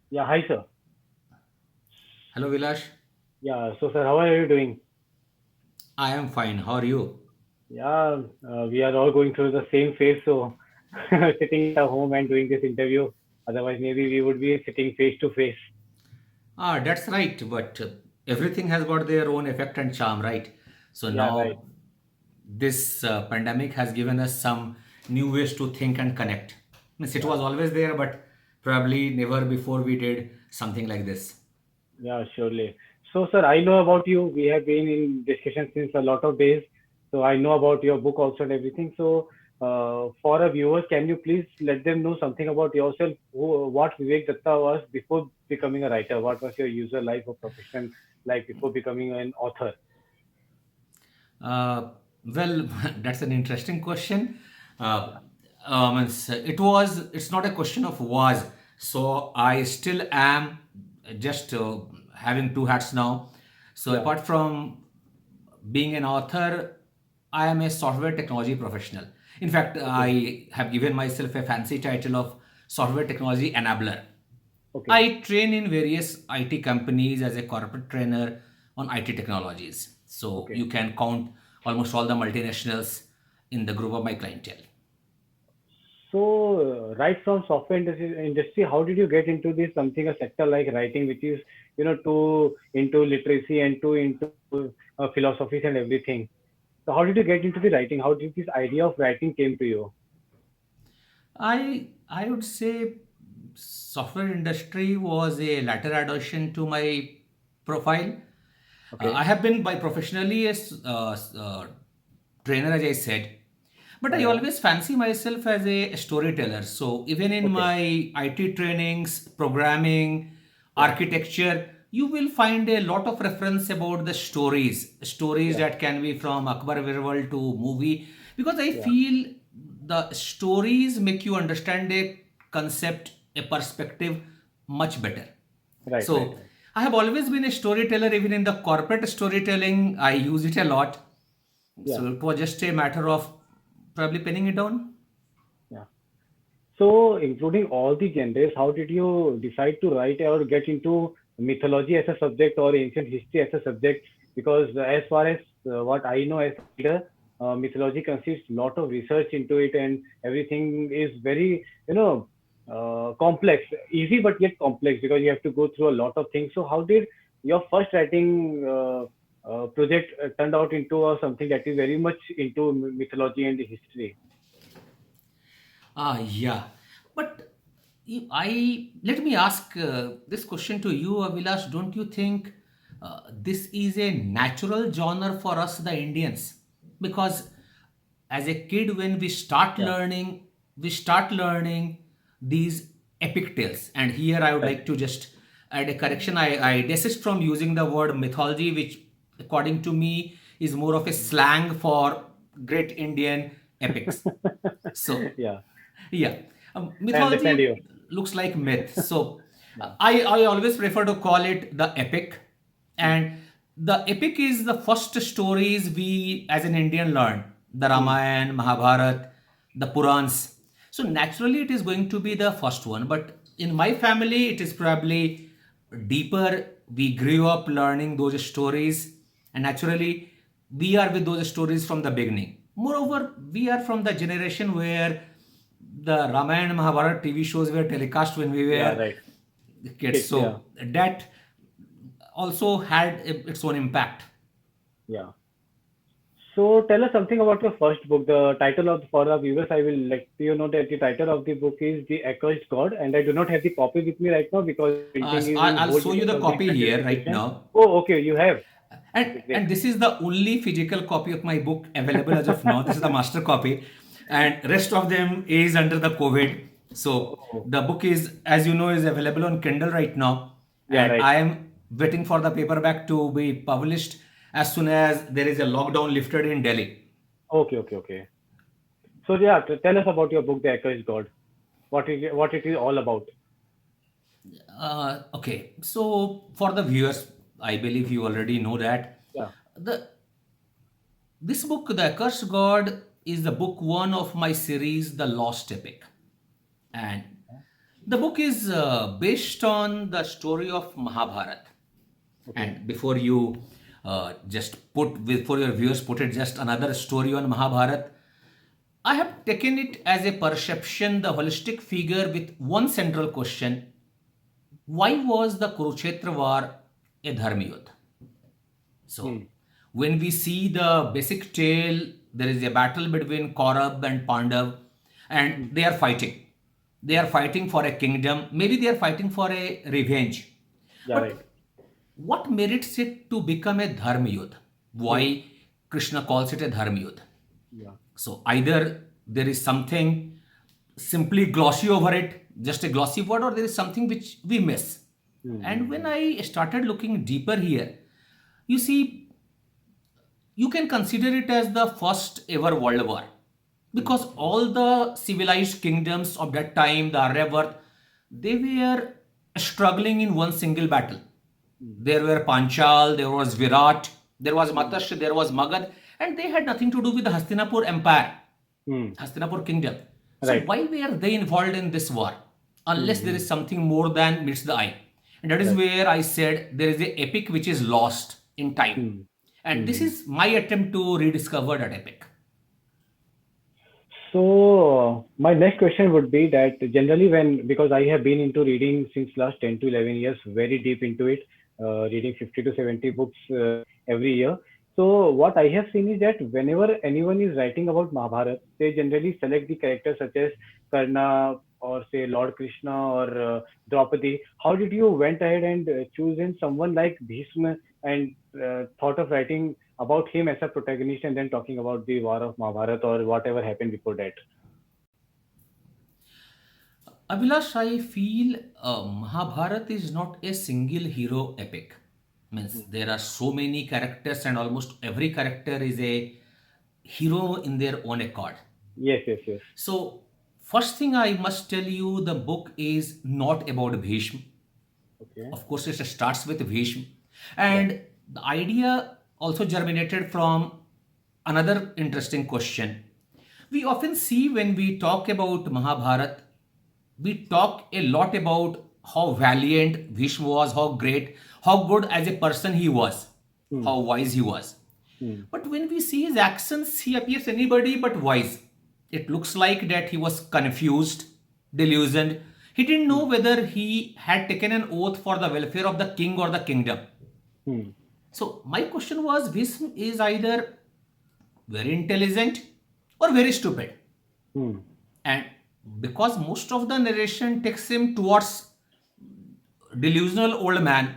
Yeah, hi sir. Hello, Vilash. Yeah, so sir, how are you doing? I am fine. How are you? Yeah, we are all going through the same phase, so sitting at our home and doing this interview. Otherwise, maybe we would be sitting face to face. That's right. But everything has got their own effect and charm, right? So Yeah, right. now this pandemic has given us some new ways to think and connect. Means it was Yeah, always there, but probably never before we did something like this. yeah, surely. So, sir, I know about you. We have been in discussion since a lot of days. So I know about your book also and everything. So, for our viewers, can you please let them know something about yourself? What Vivek Datta was before becoming a writer? What was your user life or profession like before becoming an author? Uh, well, that's an interesting question. Uh, Yeah. it's not a question of was. So I still am just having two hats now. So Yeah. apart from being an author, I am a software technology professional. In fact, Okay. I have given myself a fancy title of software technology enabler. Okay. I train in various IT companies as a corporate trainer on IT technologies. So Okay. you can count almost all the multinationals in the group of my clientele. So, right from software industry, how did you get into this something a sector like writing, which is too into literacy and too into philosophies and everything. So, how did you get into the writing? How did this idea of writing came to you? I would say software industry was a latter addition to my profile. I Okay. have been by professionally a trainer, as I said, but I Yeah. always fancy myself as a storyteller. So even in Okay. my IT trainings, programming, Yeah. architecture, you will find a lot of reference about the stories Yeah. that can be from Akbar Birbal to movie, because I Yeah. feel the stories make you understand a concept, a perspective much better. Right. Right. So Right. I have always been a storyteller, even in the corporate storytelling. I use it a lot. Yeah. So it was just a matter of probably penning it down. Yeah. So, including all the genres, how did you decide to write or get into mythology as a subject or ancient history as a subject? Because as far as what I know as a reader, mythology consists a lot of research into it, and everything is very, complex. Easy but yet complex because you have to go through a lot of things. So, how did your first writing project turned out into something that is very much into mythology and history? Yeah. But I let me ask this question to you, Avilash. Don't you think this is a natural genre for us, the Indians? Because as a kid, when Yeah. we start learning these epic tales. And here I would Right. like to just add a correction. I desist from using the word mythology, which, according to me, is more of a slang for great Indian epics. So, Yeah. yeah, I understand mythology you. looks like myth. So, Yeah. I always prefer to call it the epic. Hmm. And the epic is the first stories we as an Indian learn, the Hmm. Ramayana, Mahabharata, the Purans. So, naturally, it is going to be the first one. But in my family, it is probably deeper. We grew up learning those stories, and naturally, we are with those stories from the beginning. Moreover, we are from the generation where the Ramayana Mahabharata TV shows were telecast when we Yeah. were Right. kids. Kids. Yeah. So that also had its own impact. Yeah. So tell us something about your first book. The title of for the viewers, I will let you know that the title of the book is The Accursed God, and I do not have the copy with me right now because the printing So is in I'll hold show because you the of the copy here right location. now. Oh, okay. You have. and Okay, great. and this is the only physical copy of my book available as of now. This is the master copy, and rest of them is under the COVID. So Oh, the book is, as you know, is available on Kindle right now, yeah. and Right. I am waiting for the paperback to be published as soon as there is a lockdown lifted in Delhi. Okay. Okay. Okay. So yeah, tell us about your book, The Accursed God. What it is all about. Okay, so for the viewers, I believe you already know that Yeah. the this book, The Accursed God, is the book one of my series, The Lost Epic. And The book is based on the story of Mahabharata. Okay. And before you before your viewers put it, just another story on Mahabharata, I have taken it as a perception, the holistic figure with one central question: why was the Kurukshetra war a Dharma Yudh? So, Hmm. when we see the basic tale, there is a battle between Kaurav and Pandav, and Hmm. they are fighting. They are fighting for a kingdom. Maybe they are fighting for a revenge. Yeah, right. But what merits it to become a Dharma Yudh? Hmm. Why Krishna calls it a Dharma Yudh? Yeah. So either there is something simply glossy over it, just a glossy word, or there is something which we miss. Hmm. And Hmm. when Hmm. I started looking deeper here, you see, you can consider it as the first ever world war, Hmm. because all the civilized kingdoms of that time, the Aryabhat, they were struggling in one single battle. Hmm. There were Panchal, there was Virat, there was Hmm. Matsya, there was Magad, and they had nothing to do with the Hastinapur empire, Hmm. Hastinapur kingdom. So Right. why were they involved in this war? Hmm. Unless there Hmm. is something more than meets the eye. And that is Right. where I said there is a epic which is lost in time. Hmm. And Hmm. this Hmm. is my attempt to rediscover that epic. So my next question would be that generally when, because I have been into reading since last 10 to 11 years, very deep into it, reading 50 to 70 books every year. So what I have seen is that whenever anyone is writing about Mahabharata, they generally select the characters such as Karna or say Lord Krishna or Draupadi. How did you went ahead and choose in someone like Bhishma and thought of writing about him as a protagonist and then talking about the war of Mahabharata or whatever happened before that? Abhilash, I feel Mahabharata is not a single hero epic. Means Hmm. there are so many characters, and almost every character is a hero in their own accord. Yes, yes, yes. So, first thing I must tell you, the book is not about Bhishma. Okay. Of course, it starts with Bhishma. Yeah. And the idea also germinated from another interesting question. We often see when we talk about Mahabharata, we talk a lot about how valiant Bhishma was, how great, how good as a person he was, Hmm. how wise he was. Hmm. But when we see his actions, he appears anybody but wise. It looks like that he was confused, delusioned. He didn't know Hmm. whether he had taken an oath for the welfare of the king or the kingdom. Hmm. So my question was, Bhishma is either very intelligent or very stupid. Hmm. And because most of the narration takes him towards delusional old man,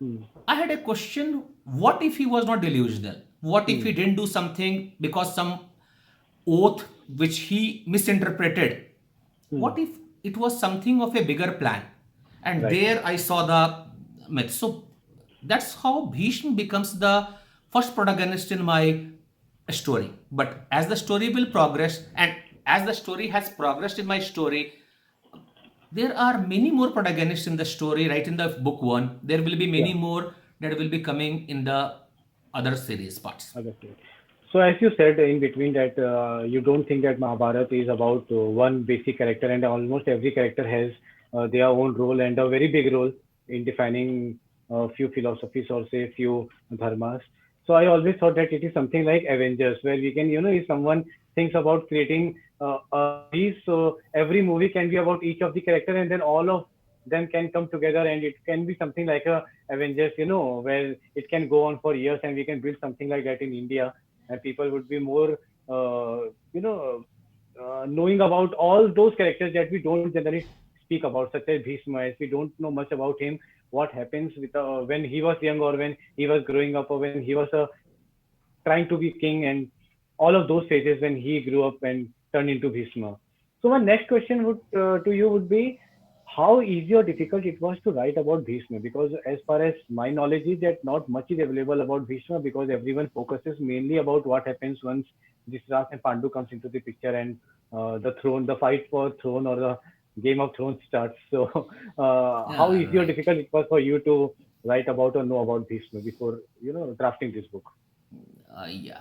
Hmm. I had a question: what if he was not delusional? What if Hmm. he didn't do something because some oath which he misinterpreted? Hmm. What if it was something of a bigger plan? And Right. there I saw the myth. So that's how Bhishma becomes the first protagonist in my story. But as the story will progress, and as the story has progressed in my story, there are many more protagonists in the story. Right in the book one, there will be many Yeah. more that will be coming in the other series parts. Understood. So as you said in between that you don't think that Mahabharata is about one basic character and almost every character has their own role and a very big role in defining a few philosophies or say few dharmas. So I always thought that it is something like Avengers where we can, if someone thinks about creating movies, so every movie can be about each of the character and then all of them can come together and it can be something like a Avengers, where it can go on for years and we can build something like that in India and people would be more, knowing about all those characters that we don't generally speak about, such as Bhishma, as we don't know much about him, what happens with when he was young or when he was growing up or when he was trying to be king and all of those phases when he grew up and turned into Bhishma. So my next question would to you would be how easy or difficult it was to write about Bhishma because as far as my knowledge is that not much is available about Bhishma because everyone focuses mainly about what happens once Dhritarashtra and Pandu comes into the picture and the fight for throne or the Game of Thrones starts. So how Yeah, easy or right. difficult it was for you to write about or know about Bhishma before drafting this book? Yeah.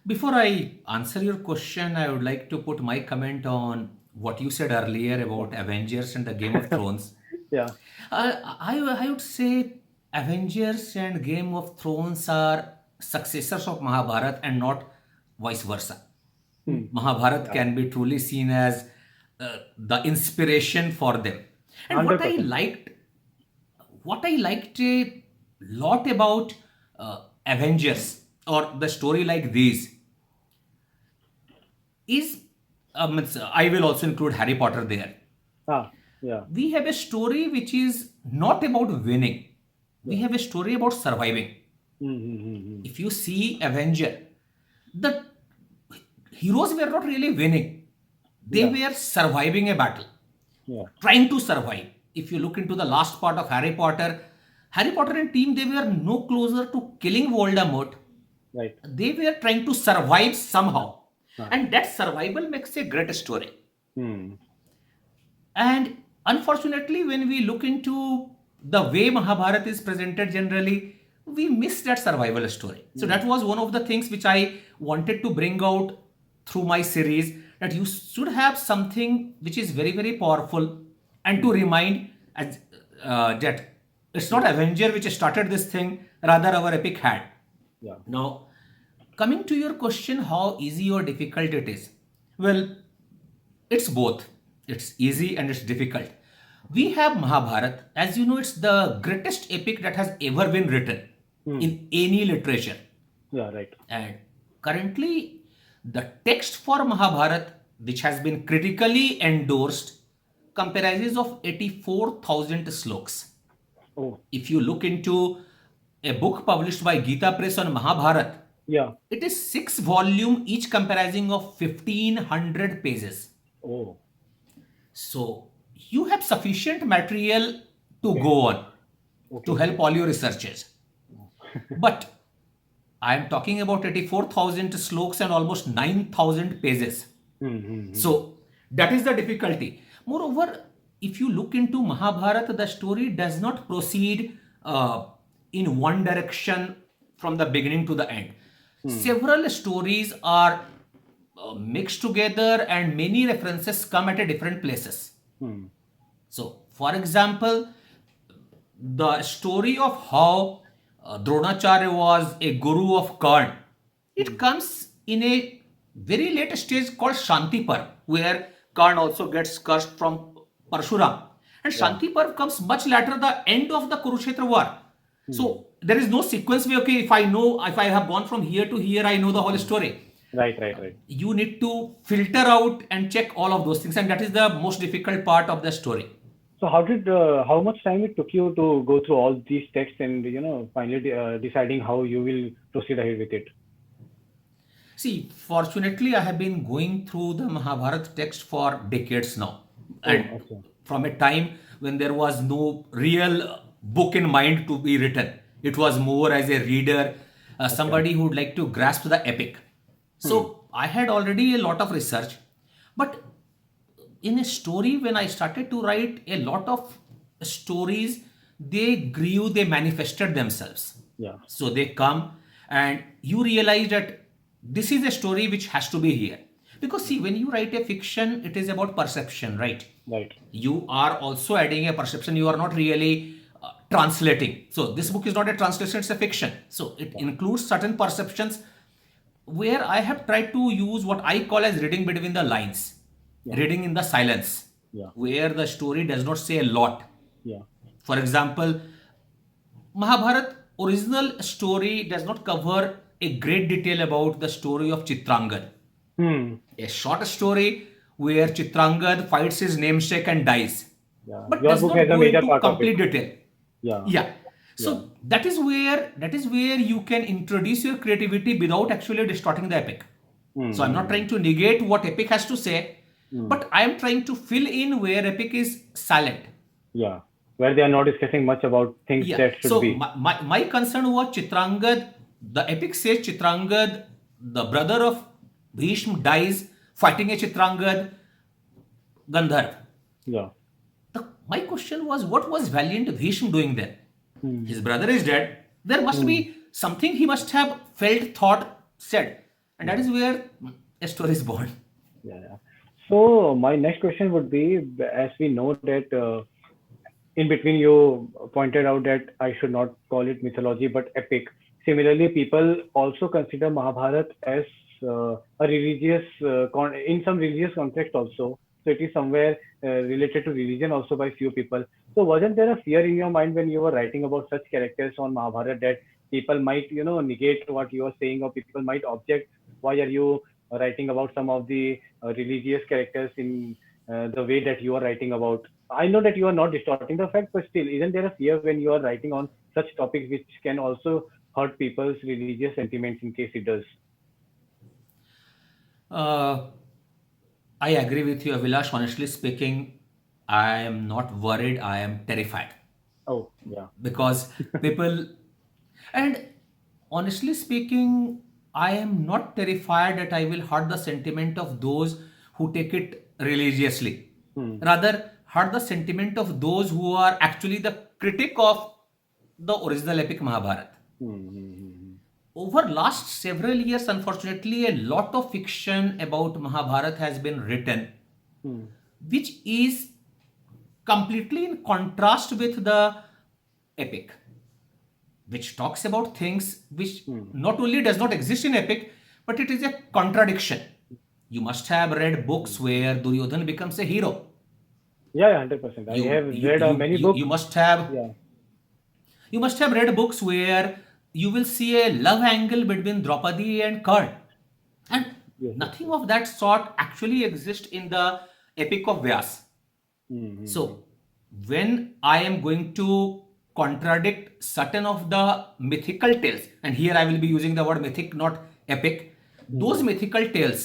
Before I answer your question, I would like to put my comment on what you said earlier about Avengers and the Game of Thrones, Yeah. I would say Avengers and Game of Thrones are successors of Mahabharat and not vice versa. Mahabharat Yeah. can be truly seen as the inspiration for them. And 100%. what I liked a lot about Avengers or the story like these is, I will also include Harry Potter there. Ah, yeah. We have a story which is not about winning. We Yeah. have a story about surviving. Mm-hmm. If you see Avenger, the heroes were not really winning. They Yeah. were surviving a battle, Yeah. trying to survive. If you look into the last part of Harry Potter and team, they were no closer to killing Voldemort. Right. They were trying to survive somehow. Ah. And that survival makes a great story. Hmm. And unfortunately, when we look into the way Mahabharata is presented generally, we miss that survival story. So that was one of the things which I wanted to bring out through my series, that you should have something which is very, very powerful, and to remind that it's not Avenger which started this thing, rather our epic had. Yeah. Now, coming to your question, how easy or difficult it is? Well, it's both. It's easy and it's difficult. We have Mahabharata. As you know, it's the greatest epic that has ever been written in any literature. Yeah. Right. And currently, the text for Mahabharata, which has been critically endorsed, comprises of 84,000 sloks. Oh. If you look into a book published by Gita Press on Mahabharata, Yeah. it is 6 volume, each comprising of 1500 pages. Oh. So you have sufficient material to go on to Okay. help all your researches. But I am talking about 84,000 sloks and almost 9,000 pages. Mm-hmm. So that is the difficulty. Moreover, if you look into Mahabharata, the story does not proceed in one direction from the beginning to the end. Several stories are mixed together and many references come at a different places. So, for example, the story of how Dronacharya was a guru of Karn, it comes in a very late stage called Shantiparv, where Karn also gets cursed from Parshuram. And Shantiparv comes much later, the end of the Kurukshetra war. So there is no sequence where, okay, if I have gone from here to here, I know the whole story. Right. Right. Right. You need to filter out and check all of those things, and that is the most difficult part of the story. So how much time it took you to go through all these texts and finally deciding how you will proceed ahead with it? See, fortunately, I have been going through the Mahabharata text for decades now. And Okay. from a time when there was no real book in mind to be written, it was more as a reader, somebody who would like to grasp the epic. So I had already a lot of research, but in a story, when I started to write, a lot of stories, they grew, they manifested themselves. Yeah. So they come and you realize that this is a story which has to be here. Because see, when you write a fiction, it is about perception, right? Right. You are also adding a perception. You are not really translating. So this book is not a translation, it's a fiction. So it includes certain perceptions where I have tried to use what I call as reading between the lines, reading in the silence, Yeah. where the story does not say a lot. Yeah. For example, Mahabharat original story does not cover a great detail about the story of Chitrangad. A short story where Chitrangad fights his namesake and dies, Yeah. but Your does book not has a go major into part of it. complete detail. Yeah. Yeah. So that is where you can introduce your creativity without actually distorting the epic. So I'm not trying to negate what epic has to say, but I am trying to fill in where epic is silent. Yeah. Where they are not discussing much about things Yeah. that should So be. my concern was Chitrangad. The epic says Chitrangad, the brother of Bhishma, dies fighting a Chitrangad Gandharv. Yeah. My question was, what was valiant Bhishma doing there? His brother is dead. There must be something he must have felt, thought, said. And that is where a story is born. Yeah. Yeah. So my next question would be, as we know that in between you pointed out that I should not call it mythology but epic. Similarly, people also consider Mahabharat as a religious, in some religious context also. So it is somewhere related to religion also by few people. So wasn't there a fear in your mind when you were writing about such characters on Mahabharat that people might, negate what you are saying, or people might object? Why are you writing about some of the religious characters in the way that you are writing about? I know that you are not distorting the fact, but still, isn't there a fear when you are writing on such topics which can also hurt people's religious sentiments in case it does? Uh, I agree with you, Avilash. Honestly speaking, I am not worried. I am terrified Oh, yeah. because people, and honestly speaking, I am not terrified that I will hurt the sentiment of those who take it religiously. Hmm. Rather, hurt the sentiment of those who are actually the critic of the original epic Mahabharata. Hmm. Hmm. Over last several years, unfortunately, a lot of fiction about Mahabharata has been written, Hmm. which is completely in contrast with the epic, which talks about things which Hmm. not only does not exist in epic, but it is a contradiction. You must have read books where Duryodhan becomes a hero. Yeah, yeah, 100%. I You have you read you many you, books. you must have Yeah. you must have read books where you will see a love angle between Draupadi and Karn. And Yes, yes, nothing yes. of that sort actually exists in the epic of Vyas. Hmm. Hmm. So, when I am going to contradict certain of the mythical tales, and here I will be using the word mythic, not epic, those Hmm. mythical tales,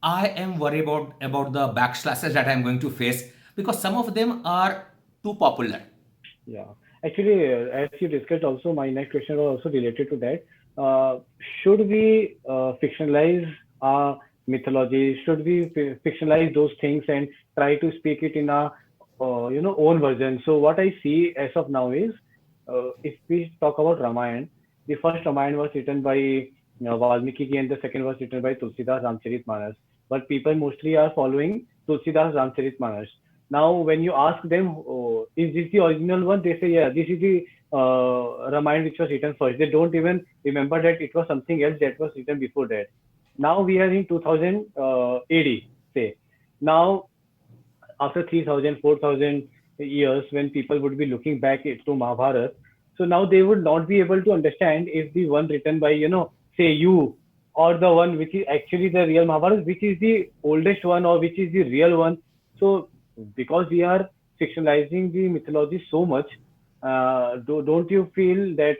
I am worried about the backslashes that I am going to face because some of them are too popular. Yeah. Actually, as you discussed also, my next question was also related to that. Uh, should we fictionalize our mythology? Should we fictionalize those things and try to speak it in a own version? So what I see as of now is, if we talk about Ramayana, the first Ramayana was written by Valmiki ji and the second was written by Tulsidas Ramcharitmanas. But people mostly are following Tulsidas Ramcharitmanas. Now, when you ask them, oh, is this the original one? They say, yeah, this is the Ramayana which was written first. They don't even remember that it was something else that was written before that. Now we are in 2000 AD, say. Now, after 3000, 4000 years, when people would be looking back to Mahabharata, so now they would not be able to understand if the one written by, say you, or the one which is actually the real Mahabharata, which is the oldest one or which is the real one. So because we are fictionalizing the mythology so much, don't you feel that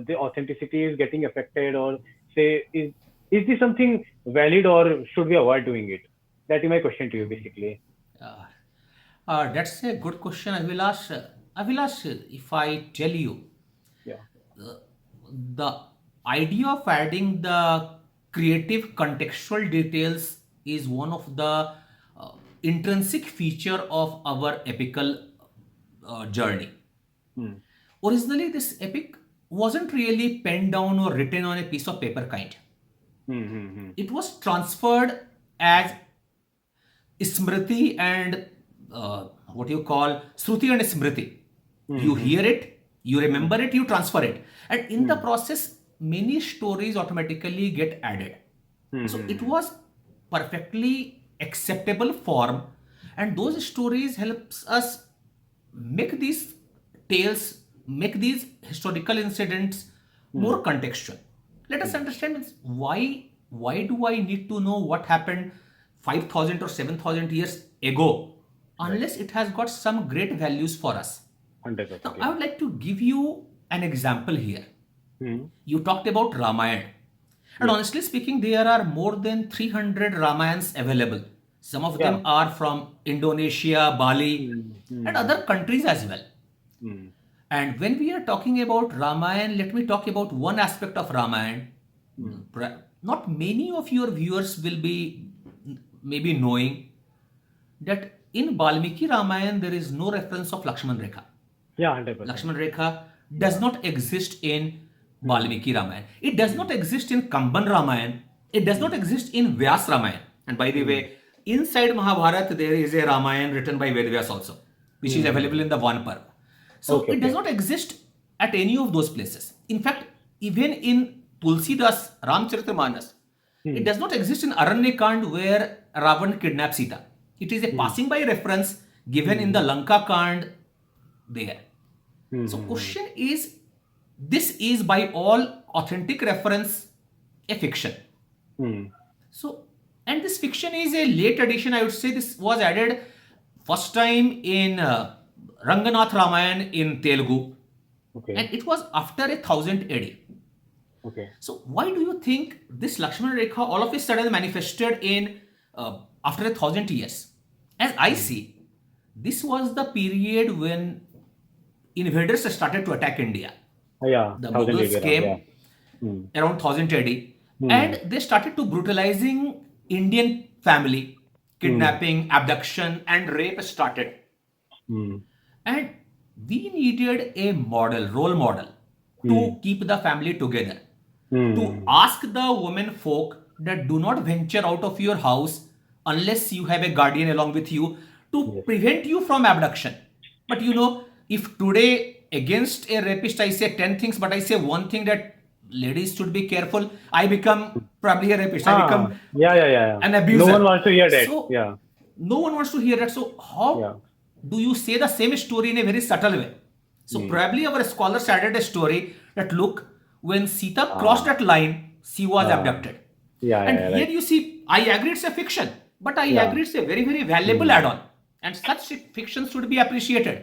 the authenticity is getting affected, or say is this something valid, or should we avoid doing it? That is my question to you basically. Uh, that's a good question, Avilash. Avilash, if I tell you, Yeah. the idea of adding the creative contextual details is one of the intrinsic feature of our epical journey. Hmm. Originally, this epic wasn't really penned down or written on a piece of paper kind. Hmm. Hmm. Hmm. It was transferred as Smriti and what you call Shruti and Smriti. Hmm. You Hmm. hear it, you Hmm. remember it, you transfer it. And in the Hmm. process, many stories automatically get added. Hmm. So it Hmm. was perfectly acceptable form, and those stories helps us make these tales, make these historical incidents Hmm. more contextual. Let us Hmm. understand means why do I need to know what happened 5,000 or 7,000 years ago Right. unless it has got some great values for us. Now 100%. I Yeah. would like to give you an example here. Hmm. You talked about Ramayana. And Yes. honestly speaking, there are more than 300 Ramayans available. Some of Yeah. them are from Indonesia, Bali, Hmm. and Hmm. other countries as well. Hmm. And when we are talking about Ramayana, let me talk about one aspect of Ramayana. Hmm. Not many of your viewers will be maybe knowing that in Balmiki Ramayana there is no reference of Lakshman Rekha. Yeah. 100%. Lakshman Rekha does Yeah. not exist in Hmm. Balmiki Ramayana. It does Hmm. not exist in Kamban Ramayana. It does not Hmm. exist in Vyas Ramayana. And by the Hmm. way, inside Mahabharata there is a Ramayana written by Vedvyas also, which is available in the one Parv. So Okay, it does okay. not exist at any of those places. In fact, even in Tulsidas Ramcharitramanas, it does not exist in Aranyakand where Ravan kidnaps Sita. It is a passing by reference given in the Lanka Kand there. So question is, this is by all authentic reference a fiction. Hmm. So, and this fiction is a late addition. I would say this was added first time in Ranganath Ramayan in Telugu, Okay, and it was after 1000 AD. okay. So, why do you think this Lakshmana Rekha all of a sudden manifested in after 1000 years? As I see, this was the period when invaders started to attack India. Yeah, The 1000 Mughals around. Yeah. came around 1000 AD and they started to brutalizing Indian family, kidnapping, abduction, and rape started. Hmm. And we needed a model, role model, to keep the family together. To Hmm. ask the women folk that do not venture out of your house unless you have a guardian along with you to Yes. prevent you from abduction. But if today against a rapist I say 10 things, but I say one thing that ladies should be careful, I become probably a rapist. I Ah, become yeah, yeah, yeah, yeah. an No one abuser. wants to hear that. So Yeah, no one wants to hear that. So how yeah. do you say the same story in a very subtle way? So Hmm. probably our scholars added a story that look, when Sita crossed Ah, that line, she was ah. abducted. Yeah, yeah, And yeah, here right. you see, I agree it's a fiction, but I Yeah. agree it's a very, very valuable Hmm. add-on. And such fiction should be appreciated.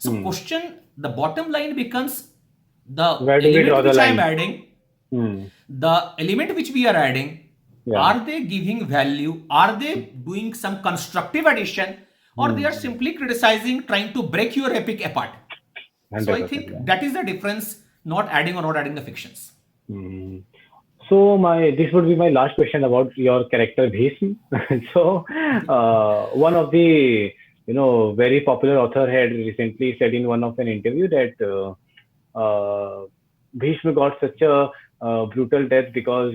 So Hmm. question, the bottom line becomes the Where do we element draw the which I am line? adding, Hmm. the element which we are adding, Yeah. are they giving value? Are they doing some constructive addition? Or they are Hmm. simply criticizing, trying to break your epic apart? So I 100%. think Yeah. that is the difference, not adding or not adding the fictions. Hmm. So this would be my last question about your character Bhism. So one of the very popular author had recently said in one of an interview that Bhishma got such a brutal death because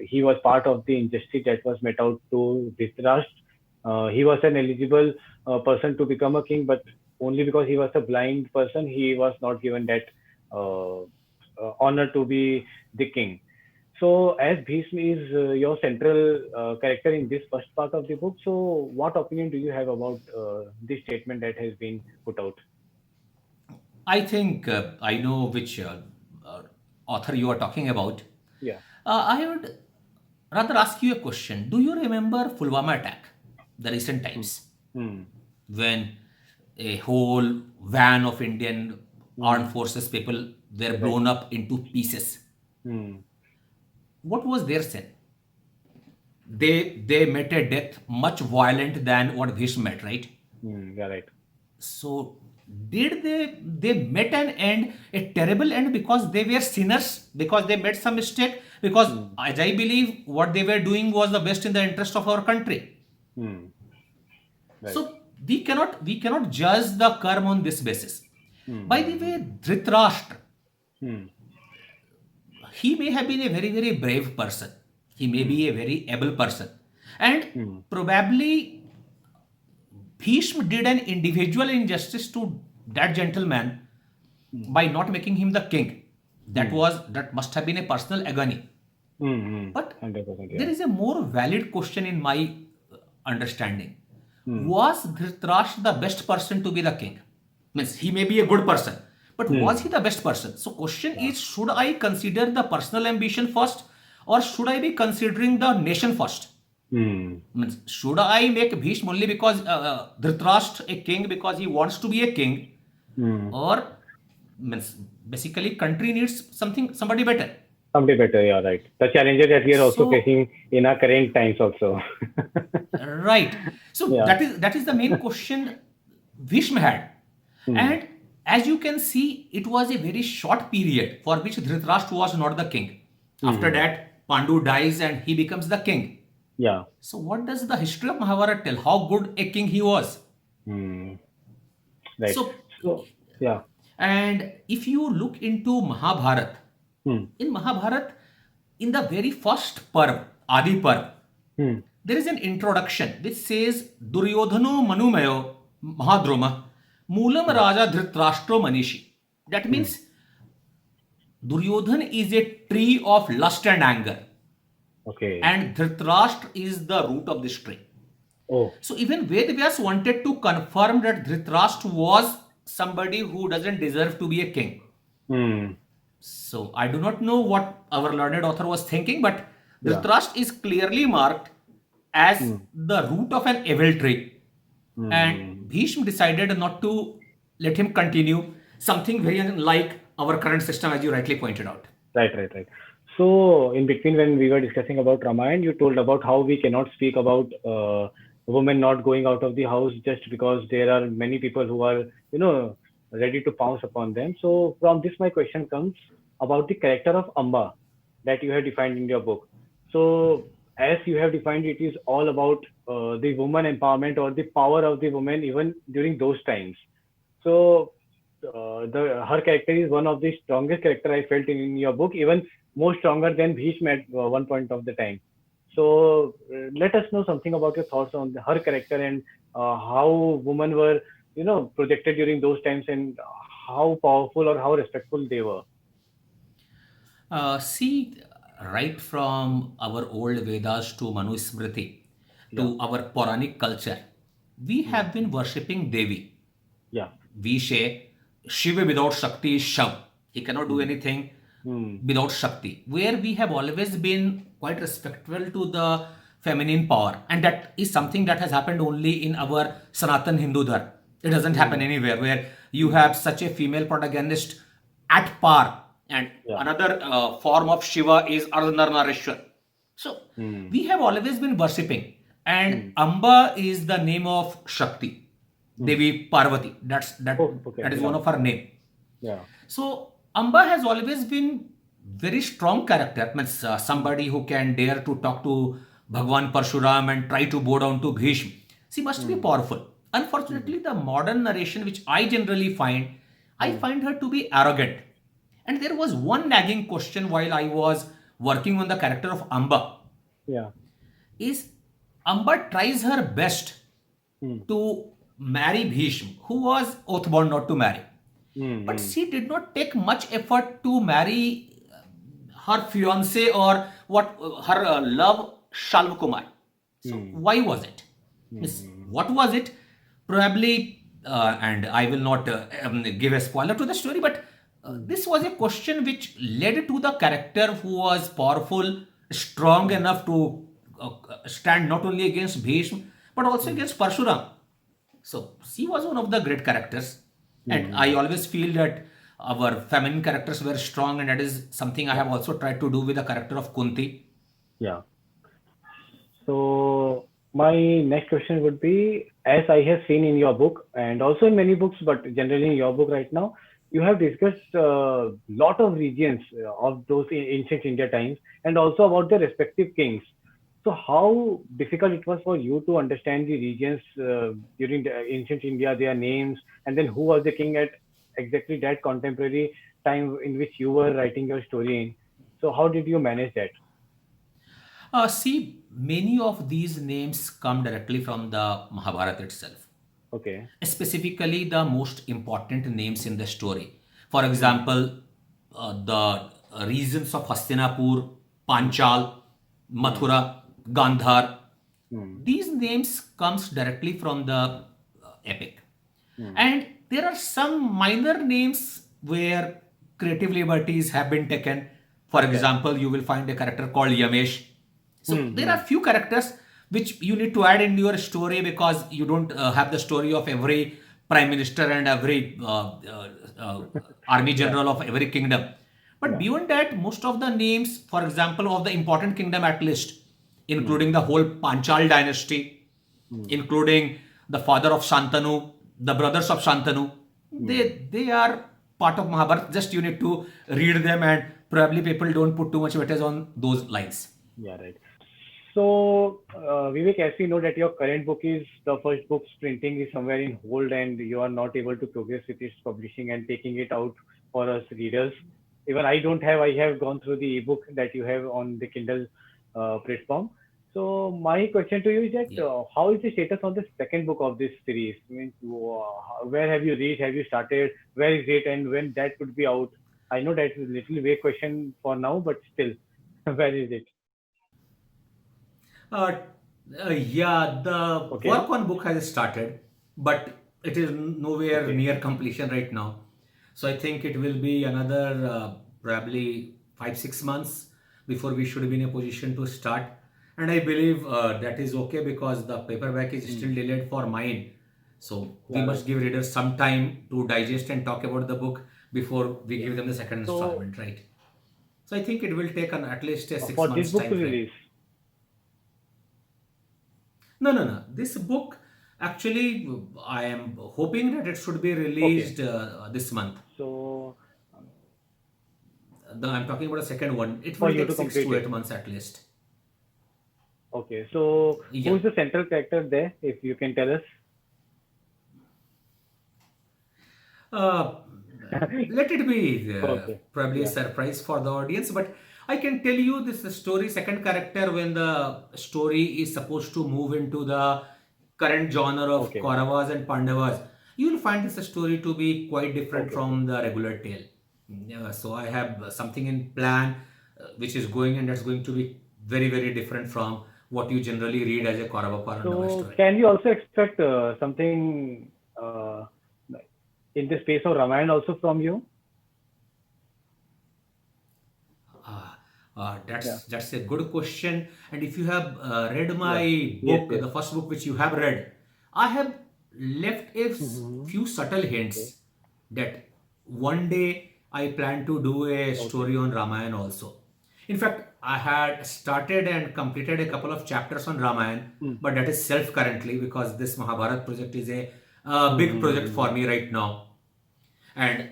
he was part of the injustice that was met out to Dhritarashtra. He was an eligible person to become a king, but only because he was a blind person, he was not given that uh, honor to be the king. So, as Bhishma is your central character in this first part of the book, so what opinion do you have about this statement that has been put out? I think I know which uh, author you are talking about. Yeah. I would rather ask you a question. Do you remember Pulwama attack, the recent Hmm. times, Hmm. when a whole van of Indian Hmm. armed forces people were Right. blown up into pieces? Hmm. What was their sin? They met a death much violent than what Bhishma met, right? Hmm. Yeah. Right. So did they met an end, a terrible end, because they were sinners, because they made some mistake, because Hmm. as I believe what they were doing was the best in the interest of our country. Hmm. Right. So we cannot judge the karma on this basis. Hmm. By the Hmm. way, Dhritarashtra, Hmm. he may have been a very, very brave person. He may Hmm. be a very able person. And Hmm. probably Bhishma did an individual injustice to that gentleman Hmm. by not making him the king. That Hmm. was that must have been a personal agony. Hmm. Hmm. But 100%. there Yeah. is a more valid question in my understanding. Hmm. Was Dhritarashtra the best person to be the king? Means he may be a good person, but was Hmm. he the best person? So question Yeah. is, should I consider the personal ambition first, or should I be considering the nation first? Hmm. Means should I make Bhishma only because Dhritarashtra a king because he wants to be a king, Hmm. or means basically country needs somebody better. Someday better. Yeah. Right. The challenges that we are also So facing in our current times also. right. So Yeah. that is the main question Bhishma had. Hmm. And as you can see, it was a very short period for which Dhritarashtra was not the king. After Hmm. that, Pandu dies and he becomes the king. Yeah. So what does the history of Mahabharata tell? How good a king he was. Hmm. Right. So, So yeah. and if you look into Mahabharata, Hmm. in Mahabharata, in the very first Parv, Adi Parv, Hmm. there is an introduction which says Duryodhano Manumayo Mahadroma Moolam Hmm. Raja Dhritarashtra Manishi. That Hmm. means Duryodhan is a tree of lust and anger, Okay. and Dhritarashtra is the root of this tree. Oh. So even Vedvyas wanted to confirm that Dhritarashtra was somebody who doesn't deserve to be a king. Hmm. So I do not know what our learned author was thinking, but Yeah. Dhritarashtra is clearly marked as Hmm. the root of an evil tree. And Hmm. Bhishma decided not to let him continue, something very unlike our current system, as you rightly pointed out. Right, right, right. So, in between, when we were discussing about Ramayana, you told about how we cannot speak about women not going out of the house just because there are many people who are, you know, ready to pounce upon them. So, from this, my question comes about the character of Amba that you have defined in your book. So, as you have defined, it is all about the woman empowerment or the power of the woman even during those times. So the her character is one of the strongest character I felt in your book, even more stronger than Bhishma at one point of the time. So let us know something about your thoughts on her character and how women were, projected during those times and how powerful or how respectful they were. See, right from our old Vedas to Manusmriti Yeah. to our Puranic culture, we Hmm. have been worshipping Devi. Yeah. We say Shiva without Shakti is Shav. He cannot do Hmm. anything Hmm. without Shakti. Where we have always been quite respectful to the feminine power, and that is something that has happened only in our Sanatan Hindu Dharma. It doesn't happen Hmm. anywhere where you Hmm. have such a female protagonist at par. And Yeah. another form of Shiva is Ardhanarishwar. So Hmm. we have always been worshipping, and Hmm. Amba is the name of Shakti, Hmm. Devi Parvati. That's that Oh, okay. that is one Yeah. of her name. Yeah. So Amba has always been very strong character. Means Hmm. somebody who can dare to talk to Bhagwan Parshuram and try to bow down to Bhishma. She must be Hmm. powerful. Hmm. Unfortunately, the modern narration, which I generally find, I Hmm. find her to be arrogant. And there was one nagging question while I was working on the character of Amba Yeah. is Amba tries her best Hmm. to marry Bhishma, who was oath bound not to marry. Hmm. But Hmm. she did not take much effort to marry her fiance or what her love Shalva Kumar. So Hmm. why was it? Miss, Hmm. what was it? Probably, and I will not give a spoiler to the story, but Hmm. this was a question which led to the character who was powerful, strong Hmm. enough to stand not only against Bhishma but also Hmm. against Parshuram. So she was one of the great characters, and I Hmm. always feel that our feminine characters were strong, and that is something I Yeah. have also tried to do with the character of Kunti. Yeah. So my next question would be, as I have seen in your book and also in many books, but generally in your book right now, you have discussed a lot of regions of those ancient India times and also about their respective kings. So how difficult it was for you to understand the regions during the ancient India, their names, and then who was the king at exactly that contemporary time in which you were writing your story in. So how did you manage that? See, many of these names come directly from the Mahabharata itself, Okay. specifically the most important names in the story. For Hmm. example, the regions of Hastinapur, Hmm. Panchal, Hmm. Mathura, Gandhar. Hmm. These names comes directly from the epic. Hmm. And there are some minor names where creative liberties have been taken. For Okay. example, you will find a character called Yamesh. So Hmm. there are Hmm. few characters which you need to add in your story because you don't have the story of every prime minister and every uh, army Yeah. general of every kingdom. But Yeah. beyond that, most of the names, for example, of the important kingdom at least, Hmm. including the whole Panchal dynasty, Hmm. including the father of Shantanu, the brothers of Shantanu. Hmm. They are part of Mahabharata. Just you need to read them, and probably people don't put too much weightage on those lines. Yeah. Right. So, Vivek, as we know that your current book is the first book's printing is somewhere in hold, and you are not able to progress with its publishing and taking it out for us readers. Even I don't have. I have gone through the ebook that you have on the Kindle platform. So my question to you is that Yeah. how is the status on the second book of this series? I mean, where have you reached? Have you started? Where is it, and when that could be out? I know that is a little vague question for now, but still, where is it? Uh, yeah, the Okay, work on book has started, but it is nowhere okay, near completion right now. So I think it will be another probably 5 6 months before we should be in a position to start. And I believe that is okay because the paperback is hmm. still delayed for mine. So we Yeah, must right. give readers some time to digest and talk about the book before we Yeah. give them the second So installment, right? So I think it will take at least a six for this months book to time frame. release, No, no, no. This book, actually, I am hoping that it should be okay. released this month. So I'm talking about a second one. It for will you take to six complete to it. eight months at least. Okay. So who Yeah. is the central character there? If you can tell us. Uh, Let it be Okay. probably a Yeah. surprise for the audience, but I can tell you this story, second character, when the story is supposed to move into the current genre of Okay. Kauravas and Pandavas, you will find this story to be quite different Okay. Okay. from the regular tale. Yeah, so I have something in plan which is going, and that's going to be very, very different from what you generally read as a Kaurava Pandava So story. can we also expect something in the space of Ramayana also from you? Uh, Yeah. that's a good question. And if you have read Yeah. my Yes. book, Yes. the first book which you have read, I have left a Hmm. few subtle Okay. hints that one day I plan to do a Okay. story on Ramayana also. In fact, I had started and completed a couple of chapters on Ramayana, Hmm. but that is self currently because this Mahabharat project is a Hmm. big project Hmm. for me right now. And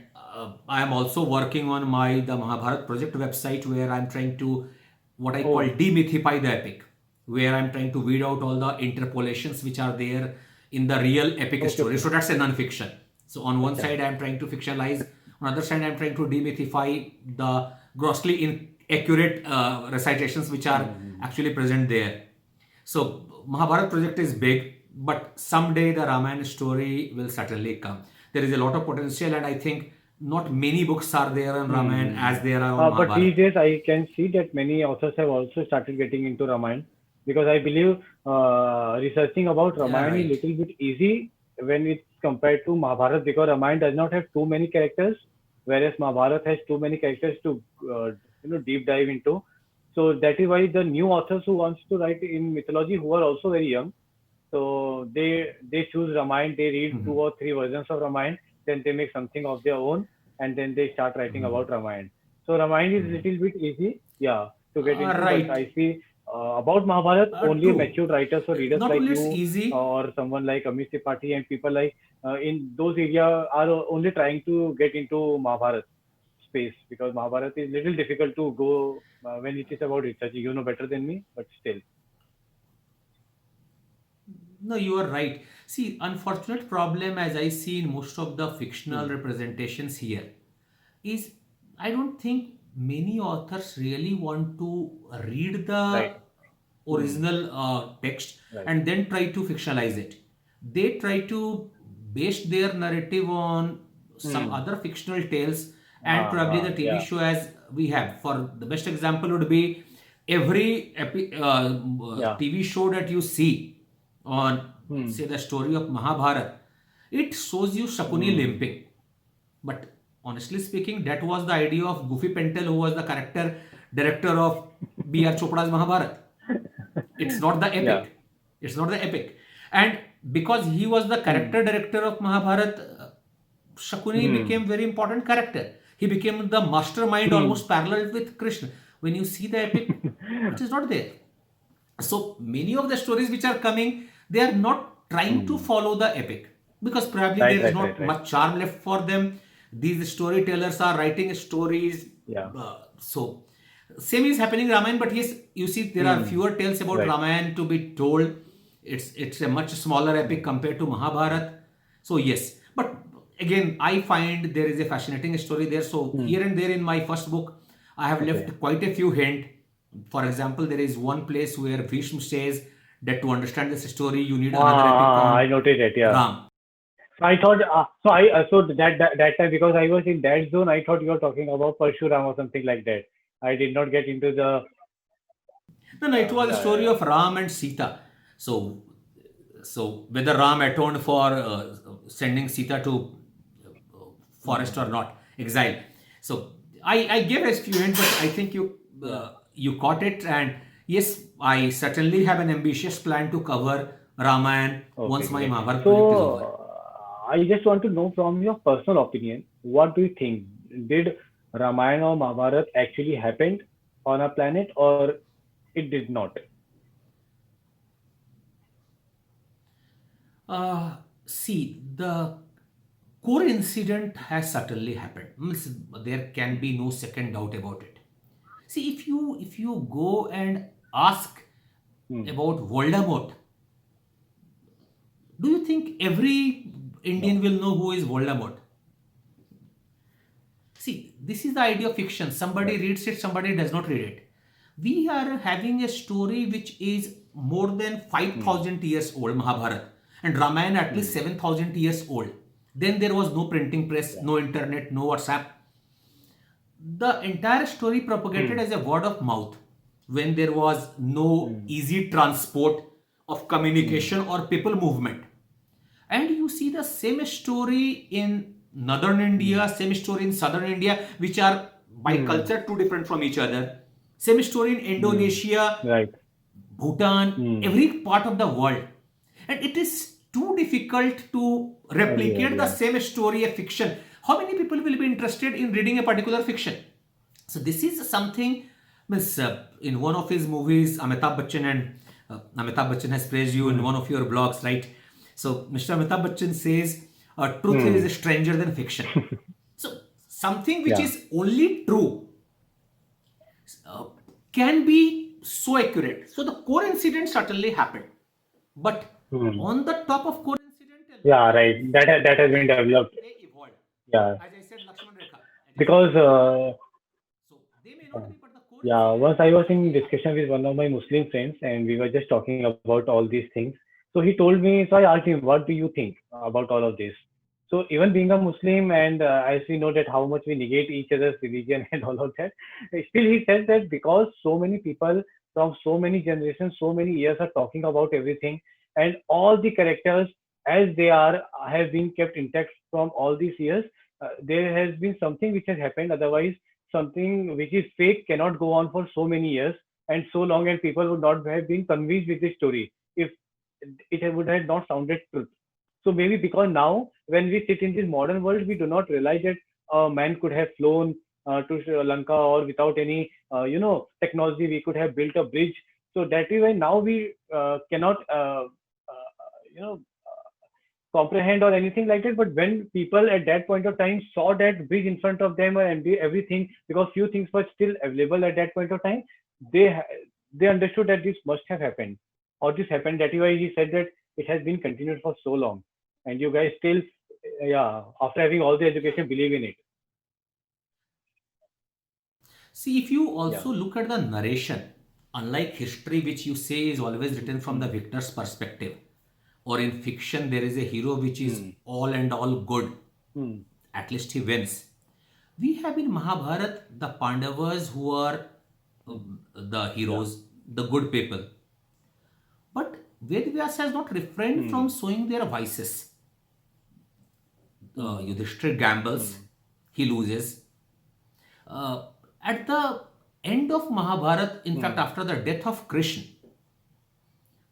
I am also working on my the Mahabharat project website where I'm trying to what I call Oh. demythify the epic, where I'm trying to weed out all the interpolations which are there in the real epic Okay. story. Okay. So that's a non-fiction. So on one Acha. side I'm trying to fictionalize, on the other side I'm trying to demythify the grossly inaccurate recitations which are Hmm. actually present there. So Mahabharat project is big, but someday the Ramayana story will certainly come. There is a lot of potential, and I think not many books are there on Ramayana Hmm. as there are on But these Mahabharat. days, I can see that many authors have also started getting into Ramayana because I believe researching about Yeah, Ramayana is right. little bit easy when it's compared to Mahabharata because Ramayana does not have too many characters, whereas Mahabharata has too many characters to deep dive into. So that is why the new authors who wants to write in mythology who are also very young, so they choose Ramayana, they read two Mhm. or three versions of Ramayana, then they make something of their own, and then they start writing Mhm. about Ramayana. So Ramayana is Mhm. little bit easy, yeah, to get into. But Right. I see about Mahabharata, only True. mature writers or readers Not like only it's you easy. or someone like Amit Tripathi and people like in those areas are only trying to get into Mahabharata space because Mahabharata is little difficult to go when it is about research. You know better than me, but still. No, you are right. See, unfortunate problem as I see in most of the fictional Hmm. representations here is I don't think many authors really want to read Right. the Hmm. original text Right. and then try to fictionalize it. They try to base their narrative on some Hmm. other fictional tales and probably the TV Yeah. show as we have. For the best example would be every Yeah. TV show that you see on Hmm. say the story of Mahabharata, it shows you Shakuni Hmm. limping. But honestly speaking, that was the idea of Goofy Pentel, who was the character director of B.R. Chopra's Mahabharata. It's not the Yeah. epic. It's not the epic. And because he was the Hmm. character director of Mahabharata, Shakuni Hmm. became very important character. He became the mastermind Hmm. almost parallel with Krishna. When you see the epic, it is not there. So many of the stories which are coming, they are not trying to Hmm. follow the epic because probably there Right. is Right. Right. not Right. much charm left for them. These storytellers are writing stories. Yeah. So same is happening in Ramayana, but yes, you see there are Hmm. fewer tales about Right. Ramayana to be told. It's a much smaller epic Hmm. compared to Mahabharata. So yes, but again, I find there is a fascinating story there. So Hmm. here and there in my first book, I have Okay. left quite a few hints For example, there is one place where Bhishma says that to understand this story, you need another epic I on noted it. Yeah. Ram. So I thought, so that time because I was in that zone, I thought you were talking about Parshuram or something like that. I did not get into the. No, no, it was a Yeah, yeah, story yeah. of Ram and Sita. So, so whether Ram atoned for sending Sita to forest or not, exile. So I gave a student, but I think Yeah. you caught it. And yes, I certainly have an ambitious plan to cover Ramayan Okay, once my great. Mahabharat project is over. So I just want to know from your personal opinion, what do you think? Did Ramayana or Mahabharata actually happened on a planet, or it did not? See, the core incident has certainly happened. Means there can be no second doubt about it. See, if you go and ask Hmm. about Voldemort, do you think every Indian No. will know who is Voldemort? See, this is the idea of fiction. Somebody Right. reads it, somebody does not read it. We are having a story which is more than Hmm. 5,000 years old, Mahabharata, and Ramayana at least Hmm. 7,000 years old. Then there was no printing press, Yeah. no internet, no WhatsApp. The entire story propagated Hmm. as a word of mouth when there was no Hmm. easy transport of Hmm. communication or people movement. And you see the same story in northern Hmm. India, same story in southern India, which are by Hmm. culture too different from each other. Same story in Hmm. Indonesia, Right. Bhutan, Hmm. every part of the world. And it is too difficult to Everywhere. replicate the Yeah. same story of fiction. How many people will be interested in reading a particular fiction? So this is something, Miss, in one of his movies, Amitabh Bachchan has praised you in Hmm. one of your blogs, right? So Mr. Amitabh Bachchan says, truth Hmm. is stranger than fiction. So something which Yeah. is only true uh, can be so accurate. So the core incident certainly happened. But Hmm. on the top of core incident, a Yeah. lot of Right. That has been stories developed. they evolved. Yeah. As I said, Lakshman Rekha. It is Because evolved. So they may uh, not be, but the core yeah, incident once I was in certainly happened. discussion with one of my Muslim friends, and we were just talking about all these things. So he told me, so I asked him, what do you think about all of this? So even being a Muslim, and as we know that how much we negate each other's religion and all of that, still he says that because so many people from so many generations, so many years are talking about everything, and all the characters as they are have been kept intact from all these years. There has been something which has happened. Otherwise, something which is fake cannot go on for so many years and so long, and people would not have been convinced with this story if it would have not sounded truth. So maybe because now when we sit in this modern world, we do not realize that a man could have flown to Sri Lanka, or without any technology we could have built a bridge. So that is why now we cannot comprehend or anything like that. But when people at that point of time saw that bridge in front of them and everything, because few things were still available at that point of time, they understood that this must have happened, or this happened. That is why he said that it has been continued for so long, and you guys still, yeah, after having all the education, believe in it. See, if you Yeah. also look at the narration, unlike history, which you say is always written from the Hmm. victor's perspective, or in fiction, there is a hero which is Hmm. all and all good, Hmm. at least he wins. We have in Mahabharata the Pandavas who are the Yeah. heroes, the good people. But Ved Vyas has not refrained from Hmm. showing their vices. Hmm. Yudhishthir gambles, Hmm. he loses. At the end of Mahabharata, in fact, Hmm. after the death of Krishna,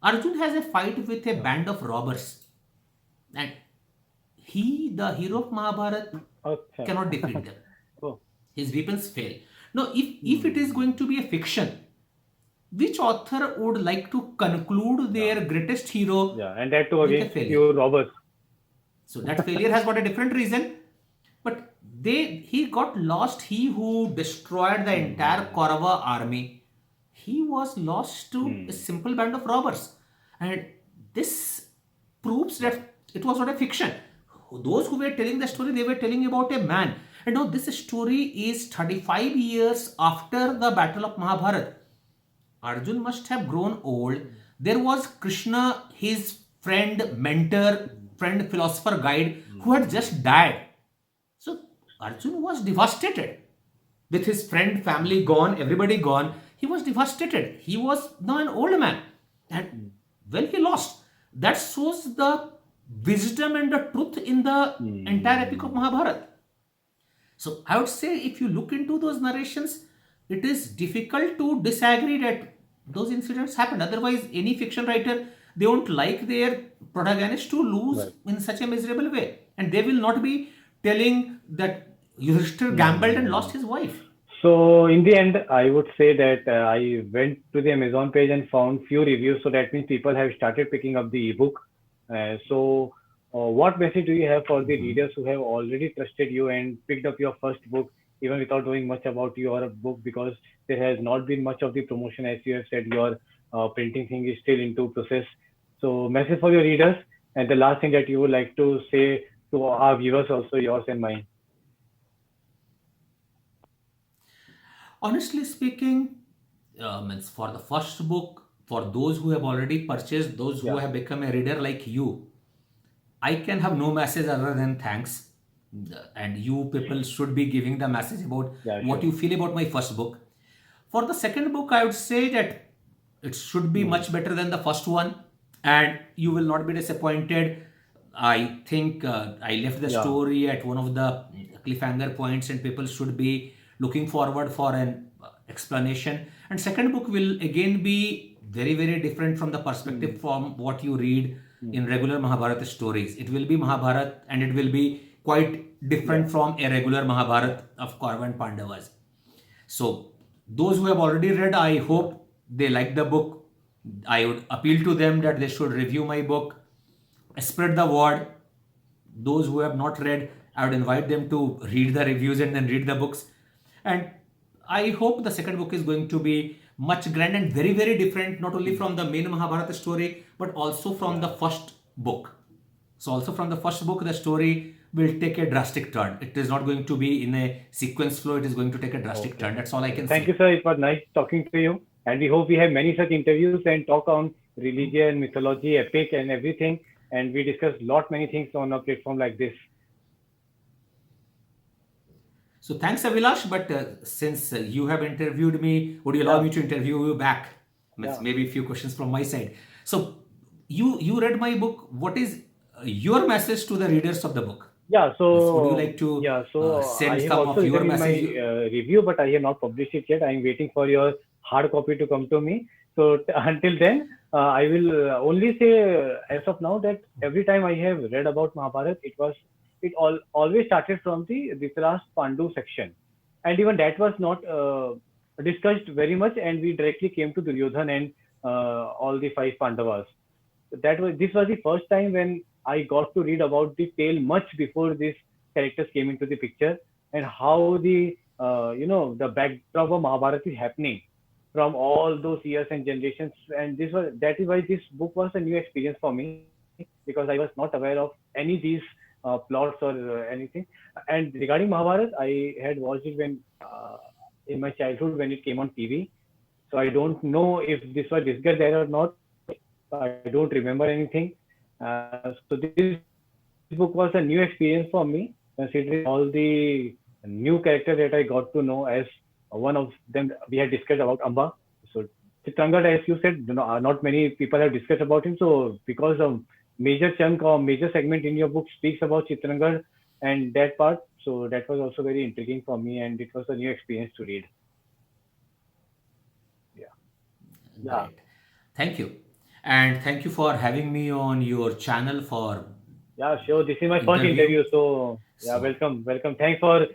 Arjun has a fight with a Yeah. band of robbers, and he, the hero of Mahabharata, Okay. cannot defeat them. Oh. His weapons fail. Now, if it is Hmm. going to be a fiction, which author would like to conclude Yeah. their greatest hero Yeah. And that too with a against failure? few robbers. So that failure has got a different reason. But he got lost. He who destroyed the entire Hmm. Kaurava army, he was lost to a Hmm. simple band of robbers. And this proves Yeah. that it was not a fiction. Those who were telling the story, they were telling about a man. And now this story is 35 years after the Battle of Mahabharata. Arjun must have grown old. There was Krishna, his friend, mentor, friend, philosopher, guide, who had just died. So Arjun was devastated. With his friend, family gone, everybody gone, he was devastated. He was now an old man. And well, he lost. That shows the wisdom and the truth in the entire epic of Mahabharata. So I would say if you look into those narrations, it is difficult to disagree that those incidents happened. Otherwise, any fiction writer, they won't like their protagonist to lose Right. in such a miserable way. And they will not be telling that Yudhishthir gambled and lost his wife. So in the end, I would say that I went to the Amazon page and found few reviews. So that means people have started picking up the ebook. What message do you have for the readers who have already trusted you and picked up your first book, even without knowing much about your book, because there has not been much of the promotion, as you have said, your printing thing is still into process. So, message for your readers, and the last thing that you would like to say to our viewers, also yours and mine. Honestly speaking, means for the first book, for those who have already purchased, those who Yeah, have become a reader like you, I can have no message other than thanks. And you people should be giving the message about yeah, what sure. you feel about my first book. For the second book, I would say that it should be Hmm. much better than the first one, and you will not be disappointed. I think I left the Yeah. story at one of the cliffhanger points, and people should be looking forward for an explanation. And second book will again be very very different from the perspective Hmm. from what you read Hmm. in regular Mahabharata stories. It will be Mahabharat, and it will be quite Yeah. different from a regular Mahabharat of Kaurava and Pandavas. So, those who have already read, I Yeah. hope they like the book. I would appeal to them that they should review my book, spread the word. Those who have not read, I would invite them to read the reviews and then read the books. And I hope the second book is going to be much grand and very, very different, not only Hmm. from the main Mahabharata story, but also from the Yeah. first book. So, also from the first book, the story will take a drastic turn. It is not going to be in a sequence flow, it is going to take a drastic Okay. turn. That's all I can Thank say. you, sir. It was nice talking to you. And we hope we have many such interviews and talk on religion, mythology, epic, and everything. And we discuss lot many things on a platform like this. So thanks, Avilash. But since you have interviewed me, would you allow Yeah. me to interview you back? Means Yeah. maybe a few questions from my side. So you read my book. What is your message to the readers of the book? Yeah. Means would you like to I send have some also of your written in my message? review, but I have not published it yet. I am waiting for your hard copy to come to me. So until then, I will only say as of now that every time I have read about Mahabharata, it always started from the Dhritarashtra Pandu section, and even that was not discussed very much, and we directly came to Duryodhan and all the five Pandavas. This was the first time when I got to read about the tale much before these characters came into the picture, and how the the backdrop of Mahabharata is happening from all those years and generations. And this was that is why this book was a new experience for me, because I was not aware of any these plots or anything. And regarding Mahabharata, I had watched it when in my childhood when it came on TV. So I don't know if this was discussed there or not. I don't remember anything. So this book was a new experience for me, considering all the new characters that I got to know. As one of them we had discussed about Amba. So Chitrangad, as you said, not many people have discussed about him. So because a major chunk or major segment in your book speaks about Chitrangad and that part, so that was also very intriguing for me, and it was a new experience to read. Yeah. Yeah. Great. Thank you. And thank you for having me on your channel for Yeah, sure. This is my first interview. interview, so yeah, So welcome, welcome. Thanks for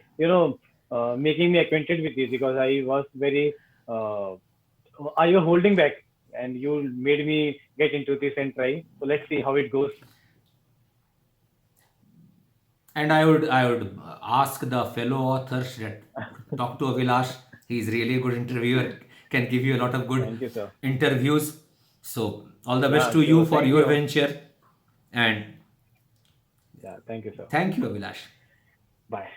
making me acquainted with this, because I was very I was holding back, and you made me get into this and try. So let's see how it goes. and I would ask the fellow authors that talk to Avilash. He's really a good interviewer, can give you a lot of good Thank you, sir. interviews. So all the best Yeah, to you sure. for Thank your you. venture, and Yeah, thank you, sir. thank you, Avilash. Bye.